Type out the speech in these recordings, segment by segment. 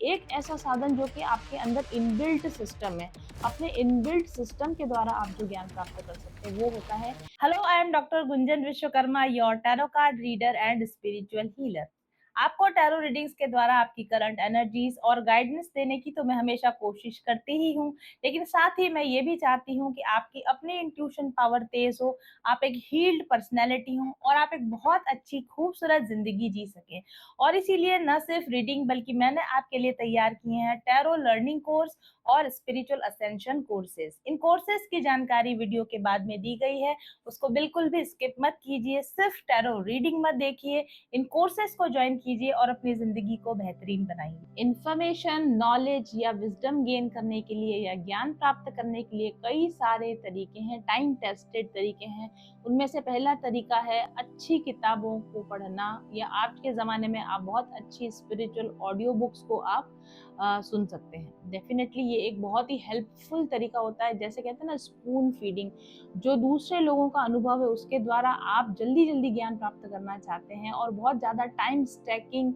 एक ऐसा साधन जो कि आपके अंदर इनबिल्ट सिस्टम है। अपने इनबिल्ट सिस्टम के द्वारा आप जो ज्ञान प्राप्त कर सकते हैं वो होता है। Hello, I am doctor Gunjan Vishwakarma, your tarot card reader and spiritual healer. आपको टैरो रीडिंग्स के द्वारा आपकी करंट एनर्जीज और गाइडेंस देने की तो मैं हमेशा कोशिश करती ही हूँ, लेकिन साथ ही मैं ये भी चाहती हूँ कि आपकी अपनी इंट्यूशन पावर तेज हो, आप एक हील्ड पर्सनैलिटी हो और आप एक बहुत अच्छी खूबसूरत जिंदगी जी सकें। और इसीलिए न सिर्फ रीडिंग बल्कि मैंने आपके लिए तैयार किए हैं टैरो लर्निंग कोर्स और स्पिरिचुअल असेंशन कोर्सेज। इन कोर्सेज की जानकारी वीडियो के बाद में दी गई है, उसको बिल्कुल भी स्किप मत कीजिए। सिर्फ टैरो रीडिंग मत देखिए, इन कोर्सेज को ज्वाइन कीजिए और अपनी जिंदगी को बेहतरीन बनाइए। इन्फॉर्मेशन, नॉलेज या विजडम गेन करने के लिए या ज्ञान प्राप्त करने के लिए कई सारे तरीके हैं, टाइम टेस्टेड तरीके हैं। उनमें से पहला तरीका है अच्छी किताबों को पढ़ना, या आज के ज़माने में आप बहुत अच्छी स्पिरिचुअल ऑडियो बुक्स को आप सुन सकते हैं। डेफिनेटली ये एक बहुत ही हेल्पफुल तरीका होता है। जैसे कहते हैं ना, स्पून फीडिंग, जो दूसरे लोगों का अनुभव है उसके द्वारा आप जल्दी जल्दी ज्ञान प्राप्त करना चाहते हैं और बहुत ज़्यादा time stacking,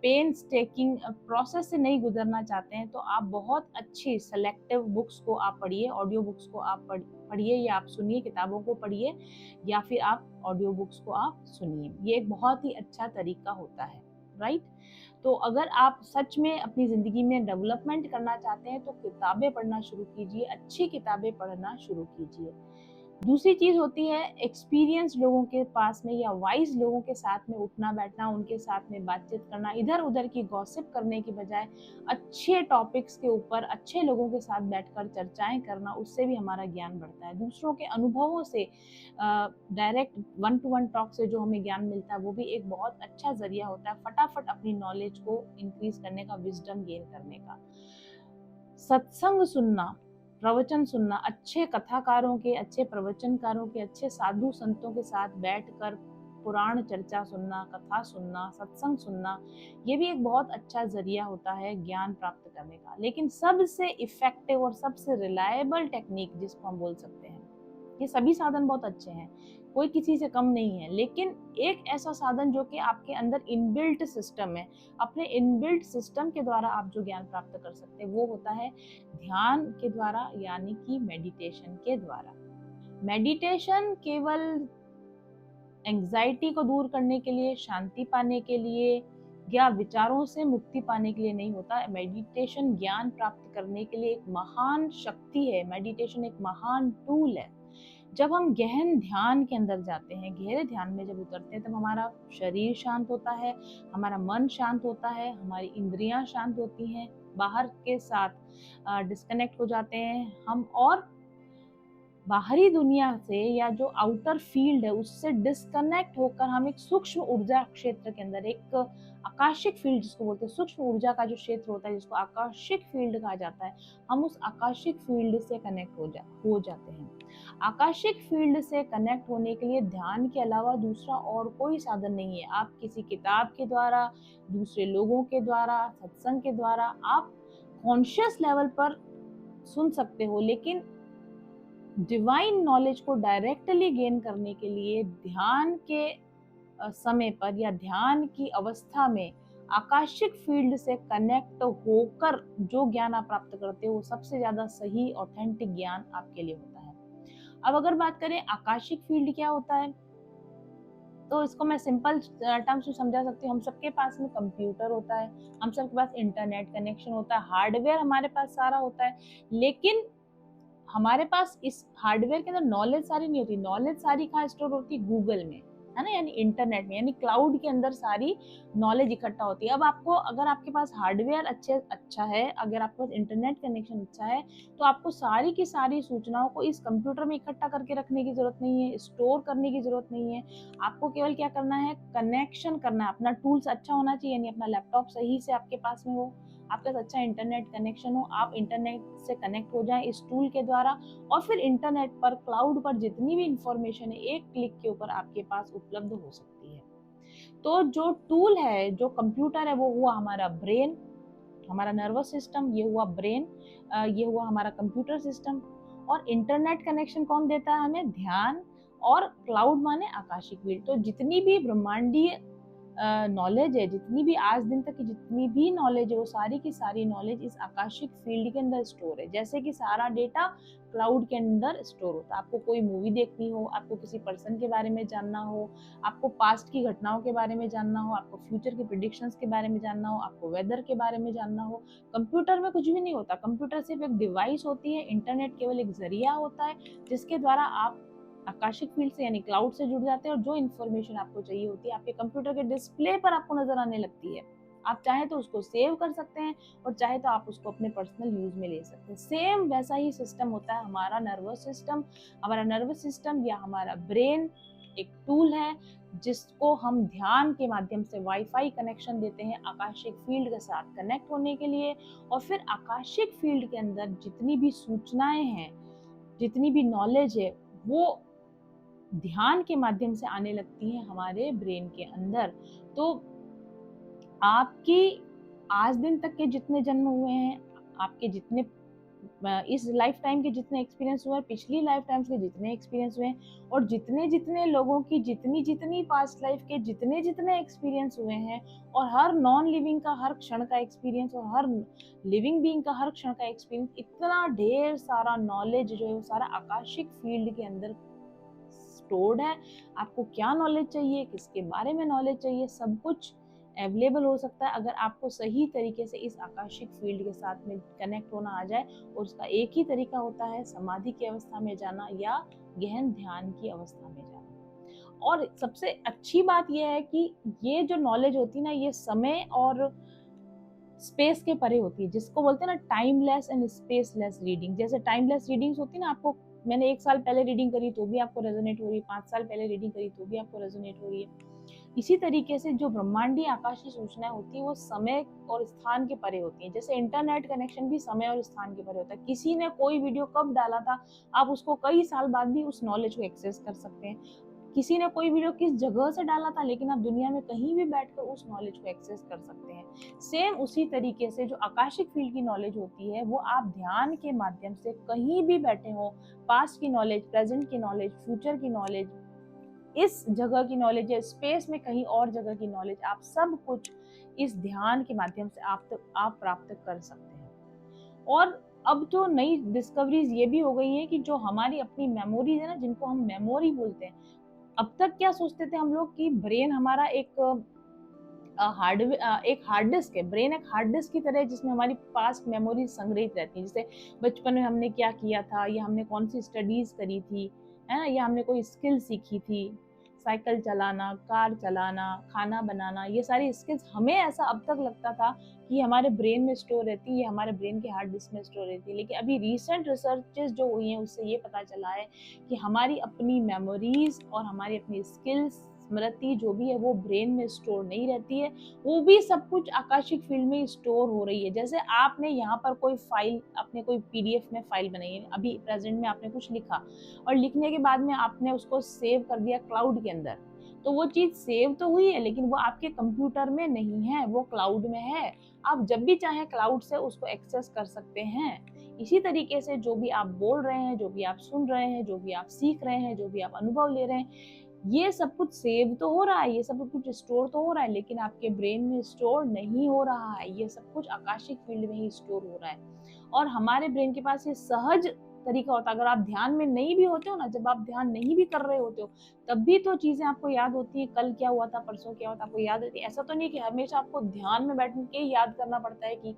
pen stacking process से नहीं गुजरना चाहते हैं, तो आप बहुत अच्छी सेलेक्टिव बुक्स को आप पढ़िए, ऑडियो बुक्स को आप पढ़िए या आप सुनिए, किताबों को पढ़िए या फिर आप ऑडियो बुक्स को आप सुनिए। ये एक बहुत ही अच्छा तरीका होता है, राइट? तो अगर आप सच में अपनी ज़िंदगी में डेवलपमेंट करना चाहते हैं तो किताबें पढ़ना शुरू कीजिए, अच्छी किताबें पढ़ना शुरू कीजिए। दूसरी चीज़ होती है एक्सपीरियंस लोगों के पास में या वाइज लोगों के साथ में उठना बैठना, उनके साथ में बातचीत करना, इधर उधर की गॉसिप करने की बजाय अच्छे टॉपिक्स के ऊपर अच्छे लोगों के साथ बैठकर चर्चाएं करना, उससे भी हमारा ज्ञान बढ़ता है। दूसरों के अनुभवों से direct one two one talk से जो हमें ज्ञान मिलता है वो भी एक बहुत अच्छा जरिया होता है फटाफट अपनी नॉलेज को इंक्रीज करने का, विजडम गेन करने का। सत्संग सुनना, प्रवचन सुनना, अच्छे कथाकारों के, अच्छे प्रवचनकारों के, अच्छे साधु संतों के साथ बैठकर पुराण चर्चा सुनना, कथा सुनना, सत्संग सुनना, ये भी एक बहुत अच्छा जरिया होता है ज्ञान प्राप्त करने का। लेकिन सबसे इफेक्टिव और सबसे रिलायबल टेक्निक जिसको हम बोल सकते हैं, ये सभी साधन बहुत अच्छे हैं, कोई किसी से कम नहीं है, लेकिन एक ऐसा साधन जो कि आपके अंदर इनबिल्ट सिस्टम है, अपने इनबिल्ट सिस्टम के द्वारा आप जो ज्ञान प्राप्त कर सकते हैं वो होता है ध्यान के द्वारा, यानी कि मेडिटेशन के द्वारा। मेडिटेशन केवल एंजाइटी को दूर करने के लिए, शांति पाने के लिए या विचारों से मुक्ति पाने के लिए नहीं होता। मेडिटेशन ज्ञान प्राप्त करने के लिए एक महान शक्ति है, मेडिटेशन एक महान टूल है। जब हम गहन ध्यान के अंदर जाते हैं, गहरे ध्यान में जब उतरते हैं, तब हमारा शरीर शांत होता है, हमारा मन शांत होता है, हमारी इंद्रियां शांत होती हैं, बाहर के साथ डिस्कनेक्ट हो जाते हैं हम, और बाहरी दुनिया से या जो आउटर फील्ड है उससे डिस्कनेक्ट होकर हम एक सूक्ष्म ऊर्जा क्षेत्र के अंदर, एक आकाशिक फील्ड जिसको बोलते हैं, सूक्ष्म ऊर्जा का जो क्षेत्र होता है जिसको आकाशिक फील्ड कहा जाता है, हम उस आकाशिक फील्ड से कनेक्ट हो जाते हैं। आकाशिक फील्ड से कनेक्ट होने के लिए ध्यान के अलावा दूसरा और कोई साधन नहीं है। आप किसी किताब के द्वारा, दूसरे लोगों के द्वारा, सत्संग के द्वारा आप कॉन्शियस लेवल पर सुन सकते हो, लेकिन डिवाइन नॉलेज को डायरेक्टली गेन करने के लिए ध्यान के समय पर या ध्यान की अवस्था में आकाशिक फील्ड से कनेक्ट होकर जो ज्ञान आप प्राप्त करते हो वो सबसे ज्यादा सही ऑथेंटिक ज्ञान आपके लिए होता है। अब अगर बात करें आकाशिक फील्ड क्या होता है, तो इसको मैं सिंपल टर्म्स में समझा सकती हूँ। हम सबके पास में कंप्यूटर होता है, हम सबके पास इंटरनेट कनेक्शन होता है, हार्डवेयर हमारे पास सारा होता है, लेकिन हमारे पास इस हार्डवेयर के अंदर नॉलेज सारी नहीं होती। नॉलेज सारी कहाँ स्टोर होती है? गूगल में, है ना, यानी इंटरनेट में, यानी क्लाउड के अंदर सारी नॉलेज इकट्ठा होती है। अब आपको, अगर आपके पास हार्डवेयर अच्छा है, अगर आपके पास इंटरनेट कनेक्शन अच्छा है, तो आपको सारी की सारी सूचनाओं को इस कंप्यूटर में इकट्ठा करके रखने की जरूरत नहीं है, स्टोर करने की जरूरत नहीं है। आपको केवल क्या करना है, कनेक्शन करना है। अपना टूल्स अच्छा होना चाहिए, यानी अपना लैपटॉप सही से आपके पास में हो, आपके पास अच्छा इंटरनेट कनेक्शन हो, आप इंटरनेट से कनेक्ट हो जाएं इस टूल के द्वारा, और फिर इंटरनेट पर, क्लाउड पर जितनी भी इंफॉर्मेशन है एक क्लिक के ऊपर आपके पास उपलब्ध हो सकती है। तो जो टूल है, जो कंप्यूटर है, वो हुआ हमारा ब्रेन, हमारा नर्वस सिस्टम, ये हुआ ब्रेन, ये हुआ हमारा कंप्यूटर सिस्टम। और इंटरनेट कनेक्शन कौन देता है हमें? ध्यान। और क्लाउड माने आकाशिक फील्ड। तो जितनी भी ब्रह्मांडीय नॉलेज है, जितनी भी आज दिन तक की जितनी भी नॉलेज है, वो सारी की सारी नॉलेज इस आकाशिक फील्ड के अंदर स्टोर है। जैसे कि सारा डेटा क्लाउड के अंदर स्टोर होता है। आपको कोई मूवी देखनी हो, आपको किसी पर्सन के बारे में जानना हो, आपको पास्ट की घटनाओं के बारे में जानना हो, आपको फ्यूचर के प्रिडिक्शंस के बारे में जानना हो, आपको वेदर के बारे में जानना हो, कंप्यूटर में कुछ भी नहीं होता। कंप्यूटर सिर्फ एक डिवाइस होती है, इंटरनेट केवल एक जरिया होता है जिसके द्वारा आप आकाशिक फील्ड से यानी क्लाउड से जुड़ जाते हैं और जो इन्फॉर्मेशन आपको चाहिए होती है आपके कंप्यूटर के डिस्प्ले पर आपको नजर आने लगती है। आप चाहे तो उसको सेव कर सकते हैं और चाहे तो आप उसको अपने पर्सनल यूज में ले सकते हैं। सेम वैसा ही सिस्टम होता है हमारा नर्वस सिस्टम। हमारा नर्वस सिस्टम या हमारा ब्रेन एक टूल है जिसको हम ध्यान के माध्यम से वाईफाई कनेक्शन देते हैं आकाशिक फील्ड के साथ कनेक्ट होने के लिए, और फिर आकाशिक फील्ड के अंदर जितनी भी सूचनाएं हैं, जितनी भी नॉलेज है, वो ध्यान के माध्यम से आने लगती है हमारे ब्रेन के अंदर। तो आपकी आज दिन तक के जितने जन्म हुए हैं, आपके जितने इस लाइफ टाइम के जितने एक्सपीरियंस हुए हैं, पिछली लाइफ टाइम्स के जितने एक्सपीरियंस हुए हैं, और जितने जितने लोगों की जितनी जितनी पास्ट लाइफ के जितने जितने एक्सपीरियंस हुए हैं, और हर नॉन लिविंग का हर क्षण का एक्सपीरियंस और हर लिविंग बीइंग का हर क्षण का एक्सपीरियंस, इतना ढेर सारा नॉलेज जो है वो सारा आकाशिक फील्ड के अंदर स्टोर्ड है। आपको क्या नॉलेज चाहिए, किसके बारे में नॉलेज चाहिए, सब कुछ अवेलेबल हो सकता है अगर आपको सही तरीके से इस आकाशिक फील्ड के साथ में कनेक्ट होना आ जाए। और उसका एक ही तरीका होता है समाधि की अवस्था में जाना या गहन ध्यान की अवस्था में जाना। और सबसे अच्छी बात यह है कि ये जो नॉलेज होती है ना, ये समय और स्पेस के परे होती है, जिसको बोलते हैं ना टाइमलेस एंड स्पेसलेस रीडिंग। जैसे टाइमलेस रीडिंग्स होती है ना, आपको मैंने 1 साल पहले रीडिंग करी तो भी आपको रेजोनेट हो रही है, 5 साल पहले रीडिंग करी तो भी आपको रेजोनेट हो रही है। इसी तरीके से जो ब्रह्मांडीय आकाशीय सूचनाएं होती है वो समय और स्थान के परे होती है। जैसे इंटरनेट कनेक्शन भी समय और स्थान के परे होता है। किसी ने कोई वीडियो कब डाला था, आप उसको कई साल बाद भी उस नॉलेज को एक्सेस कर सकते हैं। किसी ने कोई वीडियो किस जगह से डाला था, लेकिन आप दुनिया में कहीं भी बैठकर उस नॉलेज को एक्सेस कर सकते हैं। सेम उसी तरीके से जो आकाशिक फील्ड की नॉलेज होती है वो आप ध्यान के माध्यम से कहीं भी बैठे हो, पास्ट की नॉलेज, प्रेजेंट की नॉलेज, फ्यूचर की नॉलेज, इस जगह की नॉलेज या स्पेस में कहीं और जगह की नॉलेज, आप सब कुछ इस ध्यान के माध्यम से आप प्राप्त कर सकते हैं। और अब तो नई डिस्कवरीज ये भी हो गई है कि जो हमारी अपनी मेमोरीज है ना, जिनको हम मेमोरी बोलते हैं, अब तक क्या सोचते थे हम लोग कि ब्रेन हमारा एक हार्ड डिस्क है। ब्रेन एक हार्ड डिस्क की तरह है जिसमें हमारी पास्ट मेमोरी संग्रहित रहती है। जैसे बचपन में हमने क्या किया था, या हमने कौन सी स्टडीज करी थी, है ना, या हमने कोई स्किल सीखी थी, साइकिल चलाना, कार चलाना, खाना बनाना, ये सारी स्किल्स हमें ऐसा अब तक लगता था कि हमारे ब्रेन में स्टोर रहती है, ये हमारे ब्रेन के हार्ड डिस्क में स्टोर रहती है। लेकिन अभी रिसेंट रिसर्चेस जो हुई हैं उससे ये पता चला है कि हमारी अपनी मेमोरीज और हमारी अपनी स्किल्स, स्मृति जो भी है वो ब्रेन में स्टोर नहीं रहती है, वो भी सब कुछ आकाशिक फील्ड में स्टोर हो रही है। जैसे आपने यहाँ पर कोई फाइल, अपने कोई पीडीएफ में फाइल बनाई है, अभी प्रेजेंट में आपने कुछ लिखा और लिखने के बाद में आपने उसको सेव कर दिया क्लाउड के अंदर, तो वो चीज सेव तो हुई है लेकिन वो आपके कंप्यूटर में नहीं है, वो क्लाउड में है। आप जब भी चाहे क्लाउड से उसको एक्सेस कर सकते हैं। इसी तरीके से जो भी आप बोल रहे हैं, जो भी आप सुन रहे हैं, जो भी आप सीख रहे हैं, जो भी आप अनुभव ले रहे हैं, ये सब कुछ सेव तो हो रहा है, ये सब कुछ स्टोर तो हो रहा है, लेकिन आपके ब्रेन में स्टोर नहीं हो रहा है। ये सब कुछ आकाशिक फील्ड में ही स्टोर हो रहा है। और हमारे ब्रेन के पास ये सहज तरीका होता है। अगर आप ध्यान में नहीं भी होते हो ना, जब आप ध्यान नहीं भी कर रहे होते हो, तब भी तो चीजें आपको याद होती है। कल क्या हुआ था, परसों क्या हुआ था, आपको याद होती है। ऐसा तो नहीं कि हमेशा आपको ध्यान में बैठ के याद करना पड़ता है कि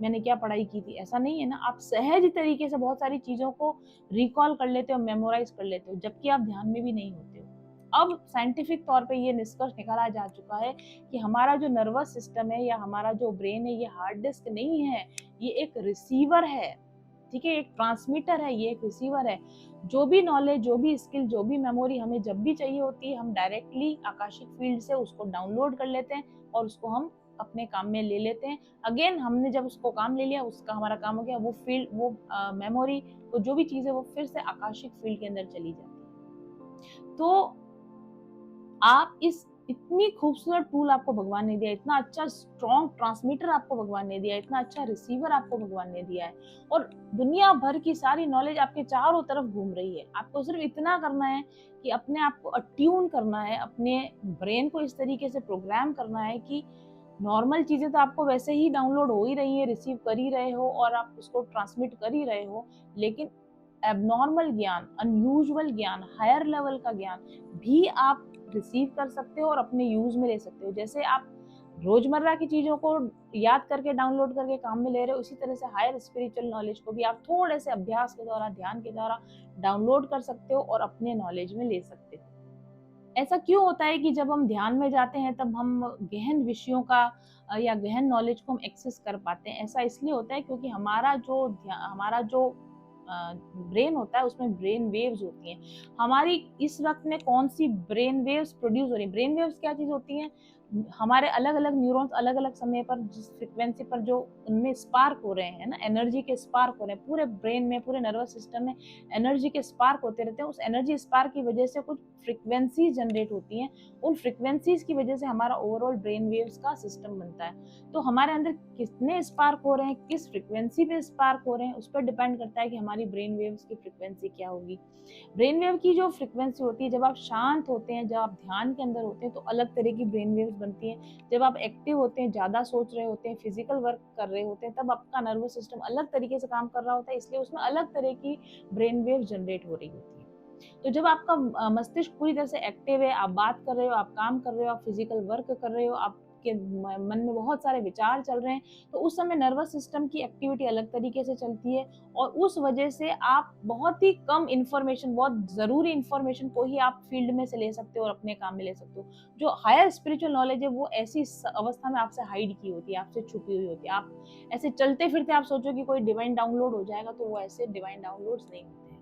मैंने क्या पढ़ाई की थी, ऐसा नहीं है ना। आप सहज तरीके से बहुत सारी चीजों को रिकॉल कर लेते हो, मेमोराइज कर लेते हो, जबकि आप ध्यान में भी नहीं होते हो। अब साइंटिफिक तौर पे ये निष्कर्ष निकाला जा चुका है कि हमारा जो नर्वस सिस्टम है या हमारा जो ब्रेन है, ये हार्ड डिस्क नहीं है, ये एक रिसीवर है। ठीक है, एक ट्रांसमीटर है, ये एक रिसीवर है। जो भी नॉलेज, जो भी स्किल, जो भी मेमोरी हमें जब भी चाहिए होती है, हम डायरेक्टली आकाशिक फील्ड से उसको डाउनलोड कर लेते हैं और उसको हम अपने काम में ले लेते हैं। अगेन हमने जब उसको काम ले लिया, उसका हमारा काम हो गया, वो फील्ड, वो मेमोरी, वो जो भी चीज है वो फिर से आकाशिक फील्ड के अंदर चली जाती है। तो आप इस इतनी खूबसूरत टूल आपको भगवान ने दिया, इतना अच्छा स्ट्रॉन्ग ट्रांसमीटर आपको भगवान ने दिया, इतना अच्छा रिसीवर आपको भगवान ने दिया है, और दुनिया भर की सारी नॉलेज आपके चारों तरफ घूम रही है। आपको सिर्फ इतना करना है कि अपने आप को अट्यून करना है, अपने ब्रेन को इस तरीके से प्रोग्राम करना है कि नॉर्मल चीजें तो आपको वैसे ही डाउनलोड हो ही रही है, रिसीव कर ही रहे हो और आप उसको ट्रांसमिट कर ही रहे हो, लेकिन एबनॉर्मल ज्ञान, अनयूजुअल ज्ञान, हायर लेवल का ज्ञान भी आप रिसीव कर सकते हो और अपने यूज में ले सकते हो। जैसे आप रोजमर्रा की चीजों को याद करके डाउनलोड करके काम में ले रहे हो, उसी तरह से हायर स्पिरिचुअल नॉलेज को भी आप थोड़े से अभ्यास के द्वारा, ध्यान के द्वारा डाउनलोड कर सकते हो और अपने नॉलेज में ले सकते हो। ऐसा क्यों होता है कि जब हम ध्यान में जाते हैं तब हम गहन विषयों का या गहन नॉलेज को हम एक्सेस कर पाते हैं? ऐसा इसलिए होता है क्योंकि हमारा जो ब्रेन होता है उसमें ब्रेन वेव्स होती हैं। हमारी इस वक्त में कौन सी ब्रेन वेव्स प्रोड्यूस हो रही है? ब्रेन वेव्स क्या चीज होती हैं? हमारे अलग अलग न्यूरॉन्स अलग अलग समय पर जिस फ्रिक्वेंसी पर जो उनमें स्पार्क हो रहे हैं ना, एनर्जी के स्पार्क हो रहे हैं पूरे ब्रेन में, पूरे नर्वस सिस्टम में एनर्जी के स्पार्क होते रहते हैं। उस एनर्जी स्पार्क की वजह से कुछ फ्रिक्वेंसीज जनरेट होती हैं, उन फ्रिक्वेंसीज की वजह से हमारा ओवरऑल ब्रेन वेव्स का सिस्टम बनता है। तो हमारे अंदर कितने स्पार्क हो रहे हैं, किस फ्रिक्वेंसी पे स्पार्क हो रहे हैं, उस पर डिपेंड करता है कि हमारी ब्रेन वेव्स की फ्रिक्वेंसी क्या होगी। ब्रेन वेव की जो फ्रिक्वेंसी होती है, जब आप शांत होते हैं, जब आप ध्यान के अंदर होते हैं, तो अलग तरह की ब्रेन वेव्स बनती हैं। जब आप एक्टिव होते हैं, ज्यादा सोच रहे होते हैं, फिजिकल वर्क कर रहे होते हैं, तब आपका नर्वस सिस्टम अलग तरीके से काम कर रहा होता है, इसलिए उसमें अलग तरह की ब्रेन वेव जनरेट हो रही होती है। तो जब आपका मस्तिष्क पूरी तरह से एक्टिव है, आप बात कर रहे हो, आप काम कर रहे हो, आप फिजिकल वर्क कर रहे हो, आपके मन में बहुत सारे विचार चल रहे हैं, तो उस समय नर्वस सिस्टम की एक्टिविटी अलग तरीके से चलती है, और उस वजह से आप बहुत ही कम इंफॉर्मेशन, बहुत जरूरी इंफॉर्मेशन को ही आप फील्ड में से ले सकते हो और अपने काम में ले सकते हो। जो हायर स्पिरिचुअल नॉलेज है वो ऐसी अवस्था में आपसे हाइड की होती है, आपसे छुपी हुई होती है। आप ऐसे चलते फिरते आप सोचो कि कोई डिवाइन डाउनलोड हो जाएगा, तो वो ऐसे डिवाइन डाउनलोड्स नहीं होते हैं।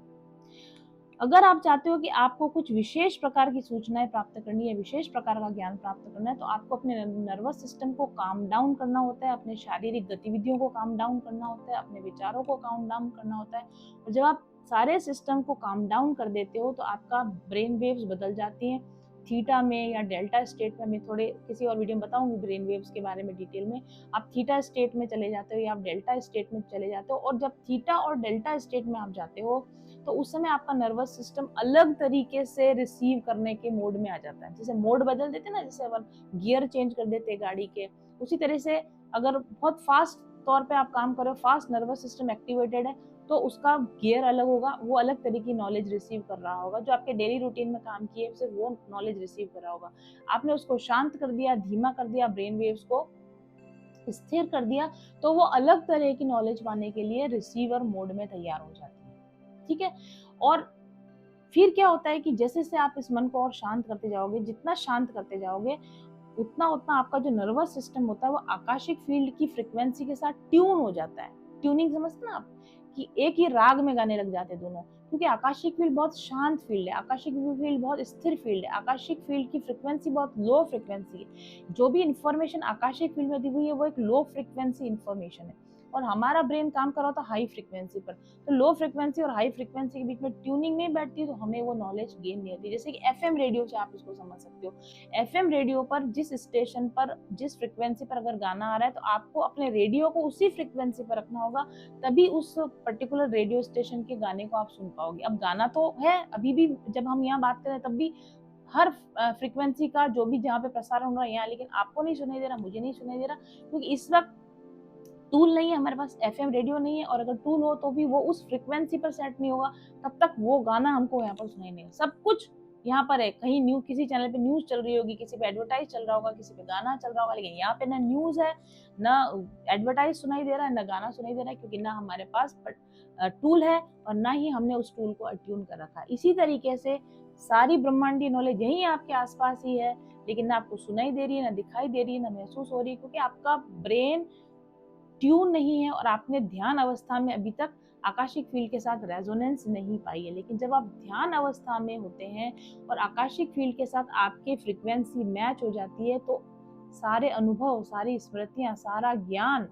अगर आप चाहते हो कि आपको कुछ विशेष प्रकार की सूचनाएं प्राप्त करनी है, विशेष प्रकार का ज्ञान प्राप्त करना है, तो आपको अपने नर्वस सिस्टम को काम डाउन करना होता है, अपने शारीरिक गतिविधियों को काम डाउन करना होता है, अपने विचारों को काम डाउन करना होता है। और जब आप सारे सिस्टम को काम डाउन कर देते हो तो आपका ब्रेन वेव्स बदल जाती हैं। थीटा में या डेल्टा स्टेट में, मैं थोड़े किसी और वीडियो में बताऊंगी ब्रेन वेव्स के बारे में डिटेल में। आप थीटा स्टेट में चले जाते हो या आप डेल्टा स्टेट में चले जाते हो, और जब थीटा और डेल्टा स्टेट में आप जाते हो तो उस समय आपका नर्वस सिस्टम अलग तरीके से रिसीव करने के मोड में आ जाता है। जैसे मोड बदल देते ना, जैसे अपन गियर चेंज कर देते हैं गाड़ी के, उसी तरह से अगर बहुत फास्ट तौर पे आप काम कर रहे हो, फास्ट नर्वस सिस्टम एक्टिवेटेड है, तो उसका गियर अलग होगा, वो अलग तरह की नॉलेज रिसीव कर रहा होगा। जो आपके डेली रूटीन में काम किए सिर्फ वो नॉलेज रिसीव कर रहा होगा। आपने उसको शांत कर दिया, धीमा कर दिया, ब्रेन वेव्स को स्थिर कर दिया, तो वो अलग तरह की नॉलेज पाने के लिए रिसीवर मोड में तैयार हो जाती है। ठीक है। और फिर क्या होता है कि जैसे जैसे आप इस मन को और शांत करते जाओगे, जितना शांत करते जाओगे, उतना उतना आपका जो नर्वस सिस्टम होता है वो आकाशिक फील्ड की फ्रिक्वेंसी के साथ ट्यून हो जाता है। ट्यूनिंग समझते ना आप, कि एक ही राग में गाने लग जाते हैं दोनों। क्योंकि आकाशिक फील्ड बहुत शांत फील्ड है, आकाशिक फील्ड बहुत स्थिर फील्ड है, आकाशिक फील्ड की फ्रिक्वेंसी बहुत लो फ्रिक्वेंसी है। जो भी इंफॉर्मेशन आकाशिक फील्ड में दी हुई है वो एक लो फ्रिक्वेंसी इंफॉर्मेशन है, और हमारा ब्रेन काम कर रहा होता है हाई फ्रिक्वेंसी पर। तो लो फ्रिक्वेंसी और हाई फ्रिक्वेंसी के बीच में ट्यूनिंग नहीं बैठती, तो हमें वो नॉलेज गेन नहीं होती। जैसे कि एफएम रेडियो से आप इसको समझ सकते हो। एफएम रेडियो पर जिस स्टेशन पर, जिस फ्रिक्वेंसी पर अगर गाना आ रहा है, तो आपको अपने रेडियो को उसी फ्रिक्वेंसी पर रखना होगा, तभी उस पर्टिकुलर रेडियो स्टेशन के गाने को आप सुन पाओगे। अब गाना तो है अभी भी, जब हम यहाँ बात करें तब भी हर फ्रिक्वेंसी का जो भी जहाँ पे प्रसारण हो रहा है यहाँ, लेकिन आपको नहीं सुनाई दे रहा, मुझे नहीं सुनाई दे रहा, क्योंकि इस वक्त टूल नहीं है हमारे पास, एफएम रेडियो नहीं है, और अगर टूल हो तो भी वो उस फ्रिक्वेंसी पर सेट नहीं होगा, तब तक वो गाना हमको यहाँ पर सुनाई नहीं। सब कुछ यहाँ पर है, कहीं न्यूज, किसी चैनल पे न्यूज चल रही होगी, किसी पे एडवर्टाइज चल रहा होगा, किसी पे गाना चल रहा होगा, लेकिन यहाँ पे ना न्यूज है, ना एडवर्टाइज सुनाई दे रहा है, ना गाना सुनाई दे रहा है, क्योंकि ना हमारे पास टूल है और ना ही हमने उस टूल को अट्यून कर रखा है। इसी तरीके से सारी ब्रह्मांडीय नॉलेज यही आपके आसपास ही है, लेकिन ना आपको सुनाई दे रही है, ना दिखाई दे रही है, ना महसूस हो रही है, क्योंकि आपका ब्रेन ट्यून नहीं है और आपने ध्यान अवस्था में अभी तक आकाशिक फील्ड के साथ रेजोनेंस नहीं पाई है। लेकिन जब आप ध्यान अवस्था में होते हैं और आकाशिक फील्ड के साथ आपके फ्रीक्वेंसी मैच हो जाती है, तो सारे अनुभव, सारी स्मृतियां, सारा ज्ञान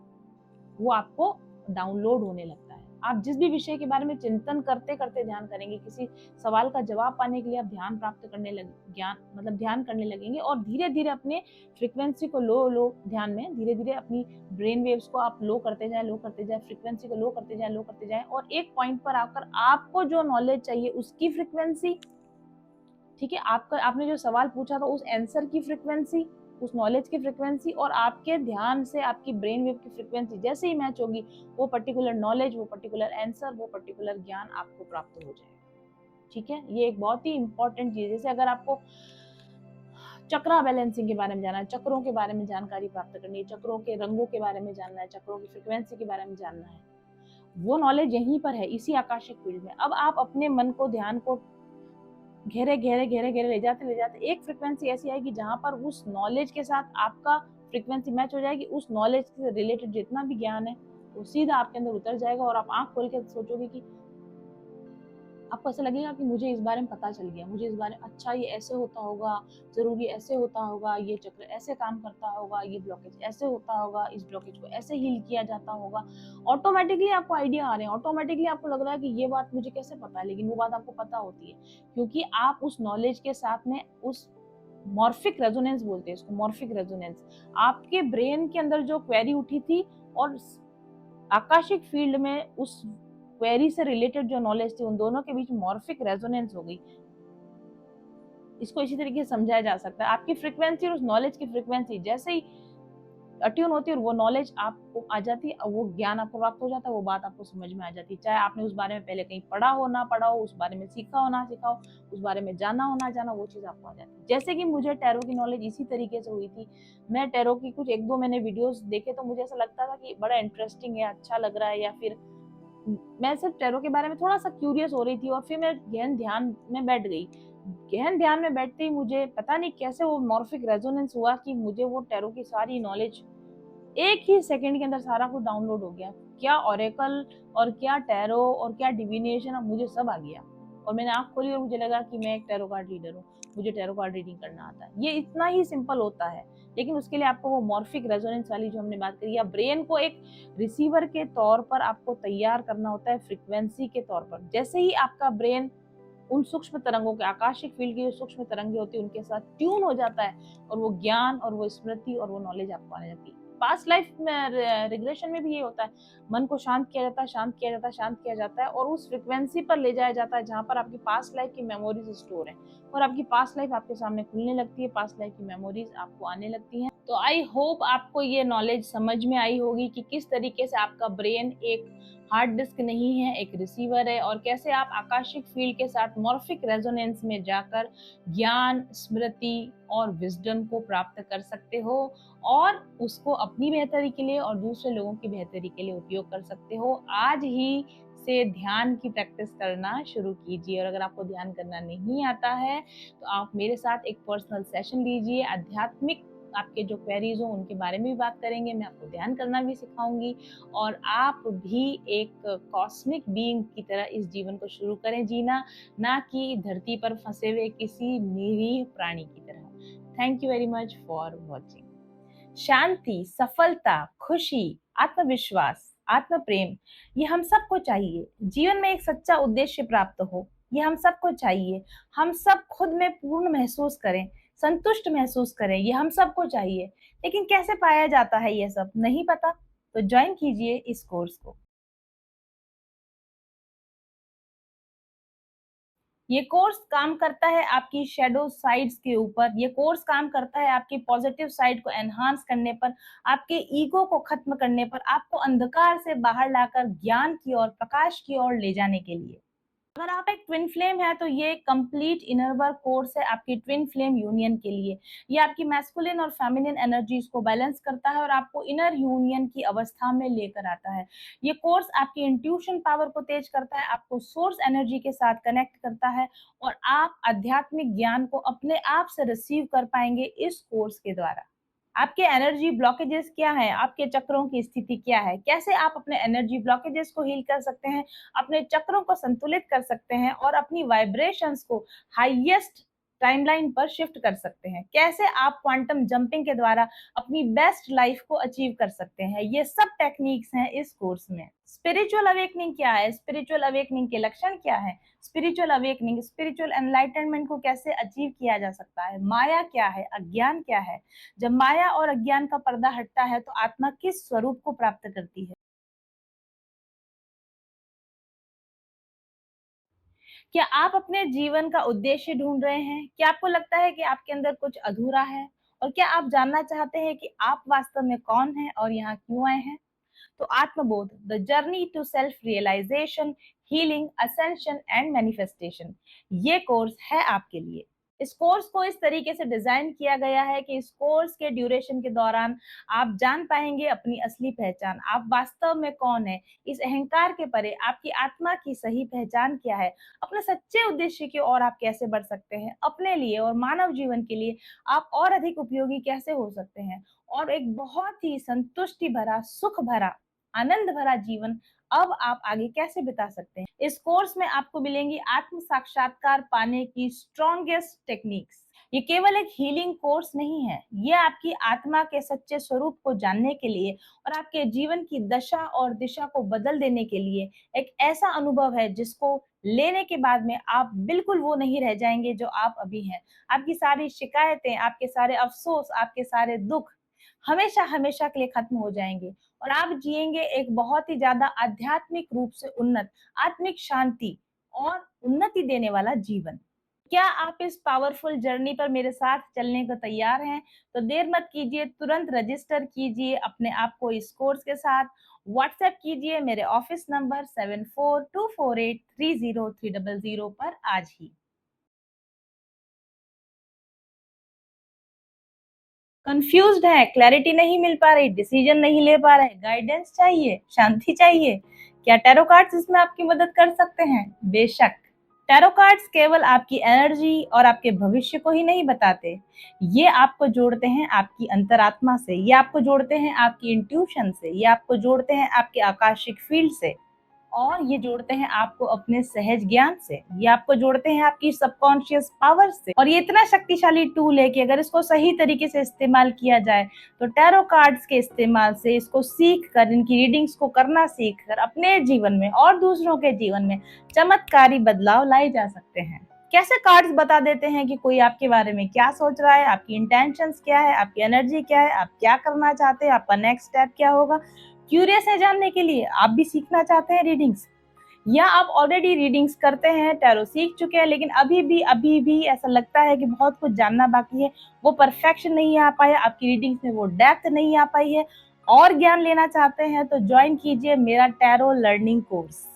वो आपको डाउनलोड होने लगता है। आप जिस भी विषय के बारे में चिंतन करते करते ध्यान करेंगे, किसी सवाल का जवाब पाने के लिए आप ध्यान प्राप्त करने लग ज्ञान मतलब ध्यान करने लगेंगे, और धीरे धीरे अपने फ्रीक्वेंसी को लो लो ध्यान में धीरे धीरे अपनी ब्रेन वेव्स को आप लो करते जाए, फ्रीक्वेंसी को लो करते जाए, और एक पॉइंट पर आकर आपको जो नॉलेज चाहिए उसकी फ्रीक्वेंसी, ठीक है, आपका आपने जो सवाल पूछा था उस आंसर की फ्रीक्वेंसी, उस नॉलेज की फ्रीक्वेंसी और आपके ध्यान से आपकी ब्रेन वेव की फ्रीक्वेंसी जैसे ही मैच होगी, वो पर्टिकुलर नॉलेज, वो पर्टिकुलर आंसर, वो पर्टिकुलर ज्ञान आपको प्राप्त हो जाएगा। ठीक है, ये एक बहुत ही इंपॉर्टेंट चीज है। जैसे अगर आपको चक्रा बैलेंसिंग के बारे में जानना है, चक्रों के बारे में जानकारी प्राप्त करनी है, चक्रों के रंगों के बारे में जानना है, चक्रों की फ्रीक्वेंसी के बारे में जानना है, वो नॉलेज यहीं पर है, इसी आकाशिक फील्ड में। अब आप अपने मन को, ध्यान को घेरे ले जाते एक फ्रीक्वेंसी ऐसी आएगी जहां पर उस नॉलेज के साथ आपका फ्रीक्वेंसी मैच हो जाएगी, उस नॉलेज से रिलेटेड जितना भी ज्ञान है वो सीधा आपके अंदर उतर जाएगा, और आप आंख खोल के सोचोगे कि आपको ऐसा लगेगा कि मुझे इस बारे में पता चल गया, मुझे इस बारे में, अच्छा ये ऐसे होता होगा, जरूरी ऐसे होता होगा, ये चक्र ऐसे काम करता होगा, ये ब्लॉकेज ऐसे होता होगा, इस ब्लॉकेज को ऐसे हील किया जाता होगा। ऑटोमेटिकली आपको आइडिया आ रहे हैं, ऑटोमेटिकली आपको लग रहा है कि ये बात मुझे कैसे पता है, लेकिन वो बात आपको पता होती है क्योंकि आप उस नॉलेज के साथ में उस मॉर्फिक रेजोनेंस बोलते हैं इसको, मॉर्फिक रेजोनेंस, आपके ब्रेन के अंदर जो क्वेरी उठी थी और आकाशिक फील्ड में उस क्वेरी से रिलेटेड जो नॉलेज थी, उन दोनों के बीच मॉर्फिक रेजोनेंस हो गई। इसको इसी तरीके से समझाया जा सकता है, आपकी फ्रीक्वेंसी और उस नॉलेज की फ्रीक्वेंसी जैसे ही अट्यून होती है और वो नॉलेज आपको आ जाती है, वो ज्ञान आपको प्राप्त हो जाता है, वो बात आपको समझ में आ जाती है, चाहे आपने उस बारे में पहले कहीं पढ़ा हो ना पढ़ा हो, उस बारे में सीखा हो ना सीखा हो, उस बारे में जाना हो ना जाना, वो चीज आपको आ जाती है। जैसे कि मुझे टैरो की नॉलेज इसी तरीके से हुई थी, मैं टैरो की कुछ एक दो मैंने वीडियोस देखे तो मुझे ऐसा लगता था कि बड़ा इंटरेस्टिंग है, अच्छा लग रहा है, या फिर मैं सिर्फ टैरो के बारे में थोड़ा सा क्यूरियस हो रही थी, और फिर मैं गहन ध्यान में बैठ गई। गहन ध्यान में बैठते ही मुझे पता नहीं कैसे वो मॉर्फिक रेजोनेंस हुआ कि मुझे वो टैरो की सारी नॉलेज एक ही सेकंड के अंदर सारा कुछ डाउनलोड हो गया। क्या ओरेकल और क्या टैरो और क्या डिविनेशन, अब मुझे सब आ गया, और मैंने आंख खोली और मुझे लगा कि मैं एक टैरो कार्ड रीडर हूँ, मुझे टैरो कार्ड रीडिंग करना आता है। ये इतना ही सिंपल होता है, लेकिन उसके लिए आपको वो मॉर्फिक रेजोनेंस वाली जो हमने बात करी, या ब्रेन को एक रिसीवर के तौर पर आपको तैयार करना होता है, फ्रीक्वेंसी के तौर पर। जैसे ही आपका ब्रेन उन सूक्ष्म तरंगों के, आकाशिक फील्ड की जो सूक्ष्म तरंगे होती है उनके साथ ट्यून हो जाता है, और वो ज्ञान और वो स्मृति और वो नॉलेज आपको आने लगती है। पास्ट लाइफ में रिग्रेशन में भी ये होता है, मन को शांत किया जाता है, शांत किया जाता है, और उस फ्रिक्वेंसी पर ले जाया जाता है जहां पर आपकी पास्ट लाइफ की मेमोरीज स्टोर है, और आपकी पास्ट लाइफ आपके सामने खुलने लगती है, पास्ट लाइफ की मेमोरीज आपको आने लगती हैं। तो आई होप आपको ये नॉलेज समझ में आई होगी कि किस तरीके से आपका ब्रेन एक हार्ड डिस्क नहीं है, एक रिसीवर है, और कैसे आप आकाशिक फील्ड के साथ मॉर्फिक रेजोनेंस में जाकर ज्ञान, स्मृति और विजडम को प्राप्त कर सकते हो, और उसको अपनी बेहतरी के लिए और दूसरे लोगों की बेहतरी के लिए उपयोग कर सकते हो। आज ही से ध्यान की प्रैक्टिस करना शुरू कीजिए, और अगर आपको ध्यान करना नहीं आता है तो आप मेरे साथ एक पर्सनल सेशन लीजिए, आध्यात्मिक आपके जो क्वेरीज हो उनके बारे में भी बात करेंगे, मैं आपको ध्यान करना भी सिखाऊंगी, और आप भी एक कॉस्मिक बीइंग की तरह इस जीवन को शुरू करें जीना, ना कि धरती पर फंसे हुए किसी निरीह प्राणी की तरह। Thank you very much for watching. शांति, सफलता, खुशी, आत्मविश्वास, आत्म प्रेम, ये हम सबको चाहिए। जीवन में एक सच्चा उद्देश्य प्राप्त हो, ये हम सबको चाहिए। हम सब खुद में पूर्ण महसूस करें, संतुष्ट महसूस करें, ये हम सबको चाहिए। लेकिन कैसे पाया जाता है ये सब, नहीं पता? तो ज्वाइन कीजिए इस कोर्स को। ये कोर्स काम करता है आपकी शैडो साइड्स के ऊपर, ये कोर्स काम करता है आपकी पॉजिटिव साइड को एनहांस करने पर, आपके ईगो को खत्म करने पर, आपको अंधकार से बाहर लाकर ज्ञान की ओर, प्रकाश की ओर ले जाने के लिए। अगर आप एक ट्विन फ्लेम है तो ये कंप्लीट इनर वर्क कोर्स है आपकी ट्विन फ्लेम यूनियन के लिए। ये आपकी मैस्कुलिन और फेमिनिन एनर्जीज को बैलेंस करता है और आपको इनर यूनियन की अवस्था में लेकर आता है। ये कोर्स आपकी इंट्यूशन पावर को तेज करता है, आपको सोर्स एनर्जी के साथ कनेक्ट करता है, और आप आध्यात्मिक ज्ञान को अपने आप से रिसीव कर पाएंगे इस कोर्स के द्वारा। आपके एनर्जी ब्लॉकेजेस क्या हैं, आपके चक्रों की स्थिति क्या है, कैसे आप अपने एनर्जी ब्लॉकेजेस को हील कर सकते हैं, अपने चक्रों को संतुलित कर सकते हैं, और अपनी वाइब्रेशंस को हाईएस्ट टाइमलाइन पर शिफ्ट कर सकते हैं, कैसे आप क्वांटम जंपिंग के द्वारा अपनी बेस्ट लाइफ को अचीव कर सकते हैं, ये सब टेक्निक्स हैं इस कोर्स में। स्पिरिचुअल अवेकनिंग क्या है, स्पिरिचुअल अवेकनिंग के लक्षण क्या है, स्पिरिचुअल अवेकनिंग, स्पिरिचुअल एनलाइटनमेंट को कैसे अचीव किया जा सकता है, माया क्या है, अज्ञान क्या है, जब माया और अज्ञान का पर्दा हटता है तो आत्मा किस स्वरूप को प्राप्त करती है। क्या आप अपने जीवन का उद्देश्य ढूंढ रहे हैं? क्या आपको लगता है कि आपके अंदर कुछ अधूरा है? और क्या आप जानना चाहते हैं कि आप वास्तव में कौन हैं और यहाँ क्यों आए हैं? तो Atmabodh, the journey to self realization, healing, ascension and manifestation, ये कोर्स है आपके लिए। इस कोर्स को इस तरीके से डिजाइन किया गया है कि इस कोर्स के ड्यूरेशन के दौरान आप जान पाएंगे अपनी असली पहचान, आप वास्तव में कौन है, इस अहंकार के परे आपकी आत्मा की सही पहचान क्या है, अपने सच्चे उद्देश्य की ओर आप कैसे बढ़ सकते हैं, अपने लिए और मानव जीवन के लिए आप और अधिक उपयोगी कैसे हो सकते हैं, और एक बहुत ही संतुष्टि भरा, सुख भरा, आनंद भरा जीवन अब आप आगे कैसे बिता सकते हैं। इस कोर्स में आपको मिलेंगी आत्म साक्षात्कार पाने की स्ट्रॉन्गेस्ट टेक्निक्स। ये केवल एक हीलिंग कोर्स नहीं है, ये आपकी आत्मा के सच्चे स्वरूप को जानने के लिए और आपके जीवन की दशा और दिशा को बदल देने के लिए एक ऐसा अनुभव है जिसको लेने के बाद में आप बिल्कुल वो नहीं रह जाएंगे जो आप अभी हैं। आपकी सारी शिकायतें, आपके सारे अफसोस, आपके सारे दुख हमेशा हमेशा के लिए खत्म हो जाएंगे और आप जिएंगे एक बहुत ही ज्यादा आध्यात्मिक रूप से उन्नत, आत्मिक शांति और उन्नति देने वाला जीवन। क्या आप इस पावरफुल जर्नी पर मेरे साथ चलने को तैयार हैं? तो देर मत कीजिए, तुरंत रजिस्टर कीजिए अपने आप को इस कोर्स के साथ। व्हाट्सएप कीजिए मेरे ऑफिस नंबर 7424830300 पर आज ही। कंफ्यूज्ड है, क्लैरिटी नहीं मिल पा रही, डिसीजन नहीं ले पा रहे, गाइडेंस चाहिए, शांति चाहिए, क्या टैरो कार्ड्स इसमें आपकी मदद कर सकते हैं? बेशक। टैरो कार्ड्स केवल आपकी एनर्जी और आपके भविष्य को ही नहीं बताते, ये आपको जोड़ते हैं आपकी अंतरात्मा से, ये आपको जोड़ते हैं आपकी इंट्यूशन से, ये आपको जोड़ते हैं आपके आकाशिक फील्ड से, और ये जोड़ते हैं आपको अपने सहज ज्ञान से, ये आपको जोड़ते हैं आपकी सबकॉन्शियस पावर से। और ये इतना शक्तिशाली टूल है कि अगर इसको सही तरीके से इस्तेमाल किया जाए तो टैरो कार्ड्स के इस्तेमाल से, इसको सीख कर, इनकी रीडिंग्स को करना सीख कर अपने जीवन में और दूसरों के जीवन में चमत्कारी बदलाव लाए जा सकते हैं। कैसे कार्ड्स बता देते हैं कि कोई आपके बारे में क्या सोच रहा है, आपकी इंटेंशंस क्या है, आपकी एनर्जी क्या है, आप क्या करना चाहते हैं, आपका नेक्स्ट स्टेप क्या होगा। क्यूरियस है जानने के लिए, आप भी सीखना चाहते हैं रीडिंग्स, या आप ऑलरेडी रीडिंग्स करते हैं, टैरो सीख चुके हैं, लेकिन अभी भी ऐसा लगता है कि बहुत कुछ जानना बाकी है, वो परफेक्शन नहीं आ पाया, आपकी रीडिंग्स में वो डेप्थ नहीं आ पाई है, और ज्ञान लेना चाहते हैं तो ज्वाइन कीजिए मेरा टैरो लर्निंग कोर्स।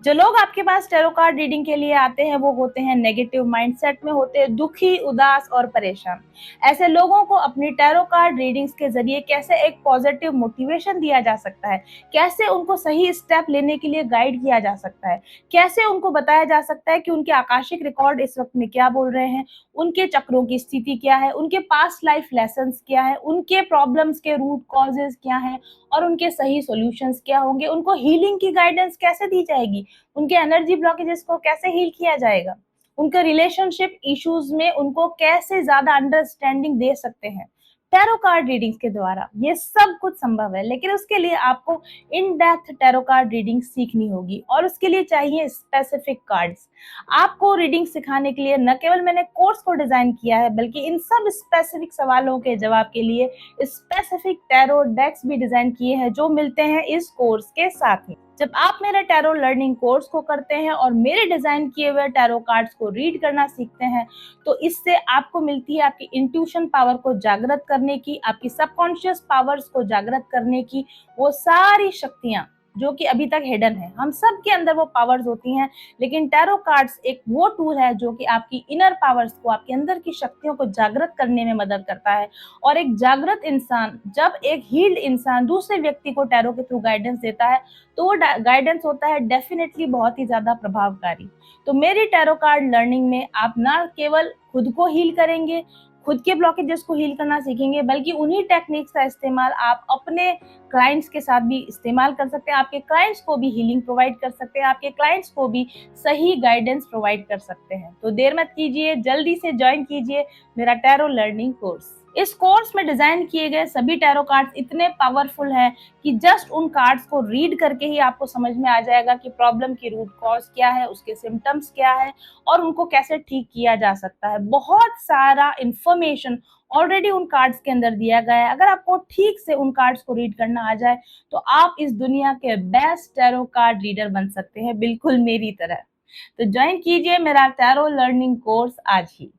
जो लोग आपके पास टैरो कार्ड रीडिंग के लिए आते हैं वो होते हैं नेगेटिव माइंडसेट में, होते हैं दुखी, उदास और परेशान। ऐसे लोगों को अपनी टैरो कार्ड रीडिंग्स के जरिए कैसे एक पॉजिटिव मोटिवेशन दिया जा सकता है, कैसे उनको सही स्टेप लेने के लिए गाइड किया जा सकता है, कैसे उनको बताया जा सकता है कि उनके आकाशिक रिकॉर्ड इस वक्त में क्या बोल रहे हैं, उनके चक्रों की स्थिति क्या है, उनके पास्ट लाइफ लेसन्स क्या है, उनके प्रॉब्लम्स के रूट कॉजेज क्या है और उनके सही सॉल्यूशंस क्या होंगे, उनको हीलिंग की गाइडेंस कैसे दी जाएगी, उनके एनर्जी ब्लॉकेजेस को कैसे हील किया जाएगा, उनके रिलेशनशिप इश्यूज में उनको कैसे ज्यादा अंडरस्टैंडिंग दे सकते हैं। टैरो कार्ड रीडिंग्स के द्वारा ये सब कुछ संभव है, लेकिन उसके लिए आपको in depth tarot card reading सीखनी होगी और उसके लिए चाहिए स्पेसिफिक कार्ड्स। आपको रीडिंग सिखाने के लिए न केवल मैंने कोर्स को डिजाइन किया है, बल्कि इन सब स्पेसिफिक सवालों के जवाब के लिए स्पेसिफिक टैरो डेक्स भी डिजाइन किए हैं जो मिलते हैं इस कोर्स के साथ में। जब आप मेरे टैरो लर्निंग कोर्स को करते हैं और मेरे डिजाइन किए हुए टैरो कार्ड्स को रीड करना सीखते हैं, तो इससे आपको मिलती है आपकी इंट्यूशन पावर को जागृत करने की, आपकी सबकॉन्शियस पावर्स को जागृत करने की वो सारी शक्तियां जो कि अभी तक हिडन है। हम सब के अंदर वो पावर्स होती हैं, लेकिन टैरो कार्ड्स एक वो टूल है जो कि आपकी इनर पावर्स को, आपके अंदर की शक्तियों को जागृत करने में मदद करता है। और एक जागृत इंसान, जब एक हील्ड इंसान दूसरे व्यक्ति को टैरो के थ्रू गाइडेंस देता है, तो वो गाइडेंस होता है डेफिनेटली बहुत ही ज्यादा प्रभावकारी। तो मेरी टैरो कार्ड लर्निंग में आप ना केवल खुद को हील करेंगे, खुद के ब्लॉकेजेस को हील करना सीखेंगे, बल्कि उन्हीं टेक्निक्स का इस्तेमाल आप अपने क्लाइंट्स के साथ भी इस्तेमाल कर सकते हैं। आपके क्लाइंट्स को भी हीलिंग प्रोवाइड कर सकते हैं, आपके क्लाइंट्स को भी सही गाइडेंस प्रोवाइड कर सकते हैं। तो देर मत कीजिए, जल्दी से ज्वाइन कीजिए मेरा टैरो लर्निंग कोर्स। इस कोर्स में डिजाइन किए गए सभी टैरो कार्ड्स इतने पावरफुल हैं कि जस्ट उन कार्ड्स को रीड करके ही आपको समझ में आ जाएगा कि प्रॉब्लम की रूट कॉज क्या है, उसके सिम्टम्स क्या है और उनको कैसे ठीक किया जा सकता है। बहुत सारा इंफॉर्मेशन ऑलरेडी उन कार्ड्स के अंदर दिया गया है। अगर आपको ठीक से उन कार्ड्स को रीड करना आ जाए तो आप इस दुनिया के बेस्ट टैरो कार्ड रीडर बन सकते हैं, बिल्कुल मेरी तरह। तो ज्वाइन कीजिए मेरा टैरो लर्निंग कोर्स आज ही।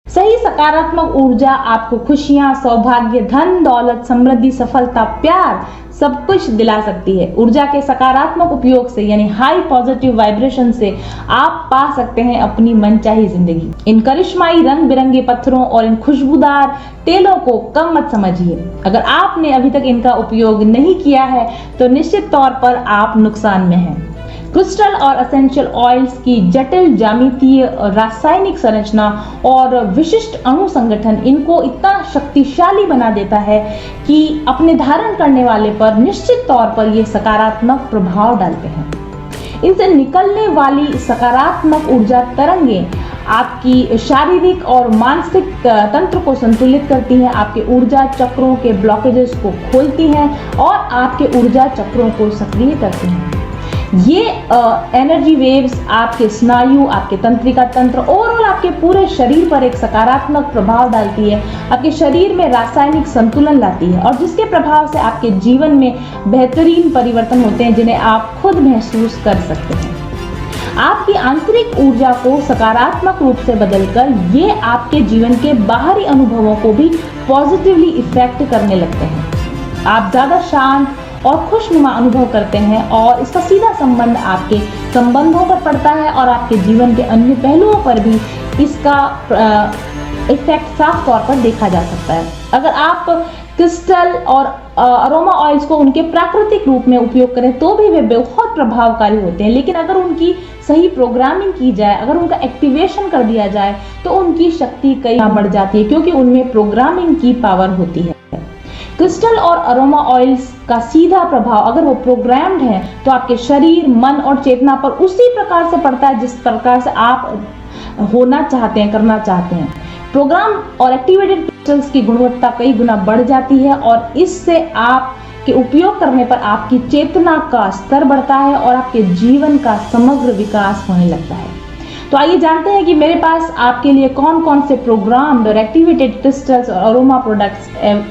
सही सकारात्मक ऊर्जा आपको खुशियां, सौभाग्य, धन, दौलत, समृद्धि, सफलता, प्यार सब कुछ दिला सकती है। ऊर्जा के सकारात्मक उपयोग से यानी हाई पॉजिटिव वाइब्रेशन से आप पा सकते हैं अपनी मनचाही जिंदगी। इन करिश्माई रंग बिरंगे पत्थरों और इन खुशबूदार तेलों को कम मत समझिए। अगर आपने अभी तक इनका उपयोग नहीं किया है तो निश्चित तौर पर आप नुकसान में हैं। क्रिस्टल और एसेंशियल ऑयल्स की जटिल ज्यामितीय, रासायनिक संरचना और विशिष्ट अणु संगठन इनको इतना शक्तिशाली बना देता है कि अपने धारण करने वाले पर निश्चित तौर पर ये सकारात्मक प्रभाव डालते हैं। इनसे निकलने वाली सकारात्मक ऊर्जा तरंगें आपकी शारीरिक और मानसिक तंत्र को संतुलित करती हैं, आपके ऊर्जा चक्रों के ब्लॉकेजेस को खोलती हैं और आपके ऊर्जा चक्रों को सक्रिय करती हैं। ये एनर्जी वेव्स आपके स्नायु, आपके तंत्रिका तंत्र, ओवरऑल आपके पूरे शरीर पर एक सकारात्मक प्रभाव डालती है, आपके शरीर में रासायनिक संतुलन लाती है और जिसके प्रभाव से आपके जीवन में बेहतरीन परिवर्तन होते हैं जिन्हें आप खुद महसूस कर सकते हैं। आपकी आंतरिक ऊर्जा को सकारात्मक रूप से बदलकर ये आपके जीवन के बाहरी अनुभवों को भी पॉजिटिवली इफेक्ट करने लगते हैं। आप ज्यादा शांत और खुशनुमा अनुभव करते हैं और इसका सीधा संबंध आपके संबंधों पर पड़ता है और आपके जीवन के अन्य पहलुओं पर भी इसका इफेक्ट साफ तौर पर देखा जा सकता है। अगर आप क्रिस्टल और अरोमा ऑयल्स को उनके प्राकृतिक रूप में उपयोग करें तो भी वे बहुत प्रभावकारी होते हैं, लेकिन अगर उनकी सही प्रोग्रामिंग की जाए, अगर उनका एक्टिवेशन कर दिया जाए तो उनकी शक्ति कई बढ़ जाती है क्योंकि उनमें प्रोग्रामिंग की पावर होती है। क्रिस्टल और अरोमा ऑयल्स का सीधा प्रभाव अगर वो प्रोग्राम्ड है तो आपके शरीर, मन और चेतना पर उसी प्रकार से पड़ता है जिस प्रकार से आप होना चाहते हैं, करना चाहते हैं। प्रोग्राम और एक्टिवेटेड क्रिस्टल्स की गुणवत्ता कई गुना बढ़ जाती है और इससे आप के उपयोग करने पर आपकी चेतना का स्तर बढ़ता है और आपके जीवन का समग्र विकास होने लगता है। तो आइए जानते हैं कि मेरे पास आपके लिए कौन कौन से प्रोग्राम्ड और एक्टिवेटेड क्रिस्टल्स और अरोमा प्रोडक्ट्स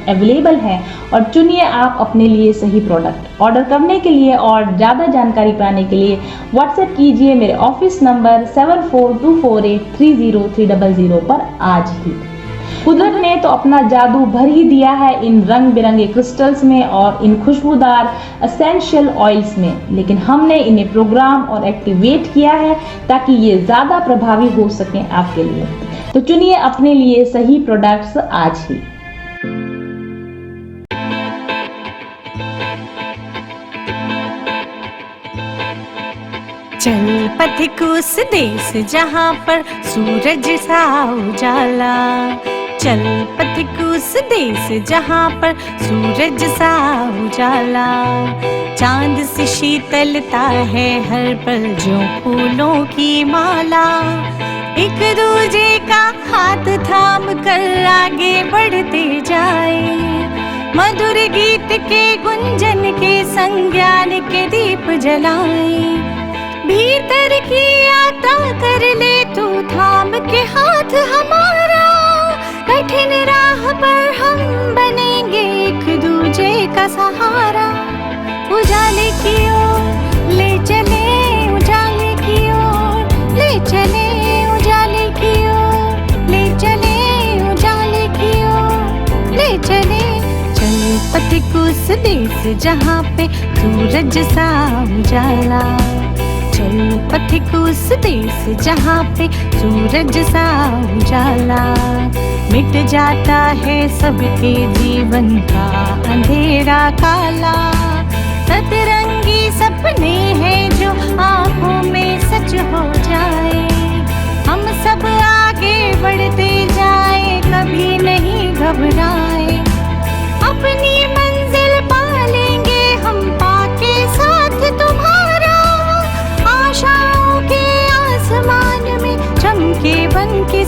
अवेलेबल हैं और चुनिए आप अपने लिए सही प्रोडक्ट। ऑर्डर करने के लिए और ज़्यादा जानकारी पाने के लिए व्हाट्सएप कीजिए मेरे ऑफिस नंबर 7424830300 पर आज ही। कुदरत ने तो अपना जादू भर ही दिया है इन रंग बिरंगे क्रिस्टल्स में और इन खुशबूदार एसेंशियल ऑयल्स में, लेकिन हमने इन्हें प्रोग्राम और एक्टिवेट किया है ताकि ये ज़्यादा प्रभावी हो सकें आपके लिए। तो चुनिए अपने लिए सही प्रोडक्ट्स आज ही। चल पथिक उस देश जहाँ पर सूरज सा उजाला, चल पथिक उस देश जहाँ पर सूरज सा उजाला, चांद से शीतलता है हर पल जो फूलों की माला, एक दूजे का हाथ थाम कर आगे बढ़ते जाए, मधुर गीत के गुंजन के संग ज्ञान के दीप जलाए, भीतर की यात्रा कर ले तू थाम के हाथ हमारा, कठिन राह पर हम बनेंगे एक दूजे का सहारा, उजाले की ओर ले चले, उजाले की ओर ले चले, उजाले की ओर ले चले, उजाले की ओर ले चले, चल पथिक उस देश जहाँ पे सूरज सा उजाला, चल पथिक उस देश जहाँ पे सूरज सा उजाला, मिट जाता है सबके जीवन का अंधेरा काला, सतरंगी सपने हैं जो आँखों में सच हो जाए, हम बढ़ते जाए, कभी नहीं घबराए। अपनी मंजिल पालेंगे हम पाके साथ तुम्हारा, आशाओं के आसमान में चमके बनके